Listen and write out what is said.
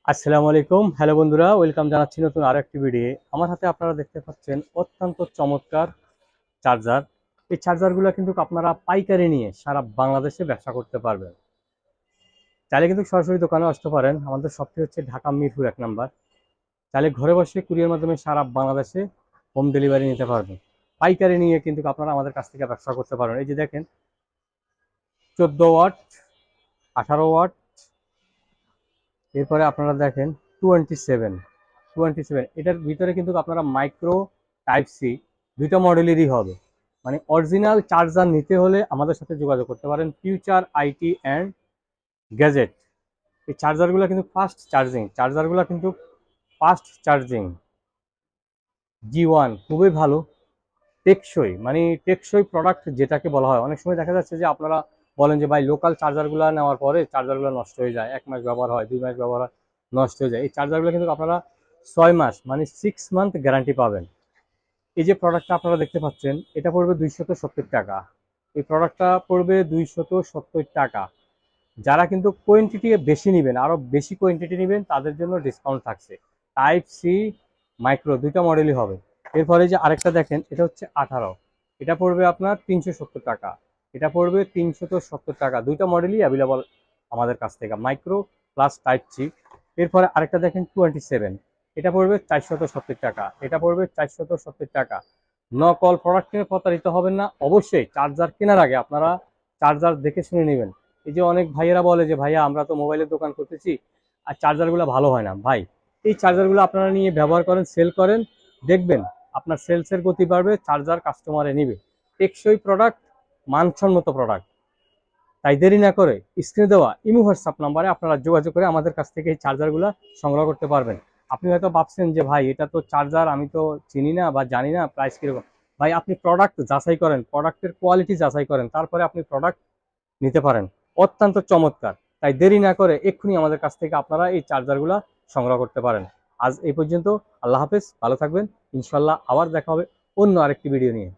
আসসালামু আলাইকুম, হ্যালো বন্ধুরা, ওয়েলকাম জানাচ্ছি নতুন আরো একটি ভিডিও। আমার হাতে আপনারা দেখতে পাচ্ছেন অত্যন্ত চমৎকার চার্জার। এই চার্জারগুলো কিন্তু আপনারা পাইকারি নিয়ে সারা বাংলাদেশে ব্যবসা করতে পারবেন। চাইলে কিন্তু সরাসরি দোকানে আসতে পারেন। আমাদের শপটি হচ্ছে ঢাকা মিরপুর 1 নম্বর। চাইলে ঘরে বসে কুরিয়ার মাধ্যমে সারা বাংলাদেশে হোম ডেলিভারি নিতে পারবেন। পাইকারি নিয়ে কিন্তু আপনারা আমাদের কাছ থেকে ব্যবসা করতে পারবেন। এই যে দেখেন, 14 ওয়াট, 18 ওয়াট, এরপরে আপনারা দেখেন 27 এটার ভিতরে কিন্তু আপনারা মাইক্রো টাইপ সি দুইটা মডেলেরই হবে। মানে অরিজিনাল চার্জার নিতে হলে আমাদের সাথে যোগাযোগ করতে পারেন। ফিউচার আইটি অ্যান্ড গ্যাজেট, এই চার্জারগুলো কিন্তু ফাস্ট চার্জিং G1 খুবই ভালো, টেকসই, মানে টেকসই প্রোডাক্ট যেটাকে বলা হয়। অনেক সময় দেখা যাচ্ছে যে আপনারা বলেন যে ভাই লোকাল চার্জারগুলো নেওয়ার পরে চার্জারগুলো নষ্ট হয়ে যায়, 1 মাস ব্যবহার হয়, 2 মাস ব্যবহার হয়, নষ্ট হয়ে যায়। এই চার্জারগুলো কিন্তু আপনারা 6 মাস মানে 6 মান্থ গ্যারান্টি পাবেন। এই যে প্রোডাক্টটা আপনারা দেখতে পাচ্ছেন, এটা পড়বে 270 টাকা। এই প্রোডাক্টটা পড়বে 270 টাকা। যারা কিন্তু কোয়ান্টিটি বেশি নেবেন, আরো বেশি কোয়ান্টিটি নেবেন, তাদের জন্য ডিসকাউন্ট থাকছে। টাইপ সি মাইক্রো দুইটা মডেলই হবে। এরপরে যে আরেকটা দেখেন, এটা হচ্ছে 18, এটা পড়বে আপনার 370 টাকা। এটা পড়বে 370 টাকা। দুইটা মডেলই অ্যাভেলেবল আমাদের কাছ থেকে, মাইক্রো প্লাস টাইপ সি। এরপরে আরেকটা দেখেন 27, এটা পড়বে 470 টাকা। এটা পড়বে 470 টাকা। নকল প্রোডাক্ট কিনে প্রতারিত হবেন না। অবশ্যই চার্জার কেনার আগে আপনারা চার্জার দেখে শুনে নেবেন। এই যে অনেক ভাইয়েরা বলে যে ভাইয়া আমরা তো মোবাইলের দোকান করতেছি আর চার্জারগুলো ভালো হয় না। ভাই, এই চার্জারগুলো আপনারা নিয়ে ব্যবহার করেন, সেল করেন, দেখবেন আপনার সেলসের গতি বাড়বে, চার্জার কাস্টমারে নিবে। টেকসই প্রোডাক্ট, মানসম্মত প্রোডাক্ট। তাই দেরি না করে স্ক্রিনে দেওয়া ইমো হোয়াটসঅ্যাপ নাম্বারে আপনারা যোগাযোগ করে আমাদের কাছ থেকে এই চার্জারগুলো সংগ্রহ করতে পারবেন। আপনি হয়তো ভাবছেন যে ভাই এটা তো চার্জার, আমি তো চিনি না বা জানি না প্রাইস কীরকম। ভাই, আপনি প্রোডাক্ট যাচাই করেন, প্রোডাক্টের কোয়ালিটি যাচাই করেন, তারপরে আপনি প্রোডাক্ট নিতে পারেন। অত্যন্ত চমৎকার। তাই দেরি না করে এক্ষুনি আমাদের কাছ থেকে আপনারা এই চার্জারগুলো সংগ্রহ করতে পারেন। আজ এই পর্যন্ত। আল্লাহ হাফেজ, ভালো থাকবেন। ইনশাল্লাহ আবার দেখা হবে অন্য আরেকটি ভিডিও নিয়ে।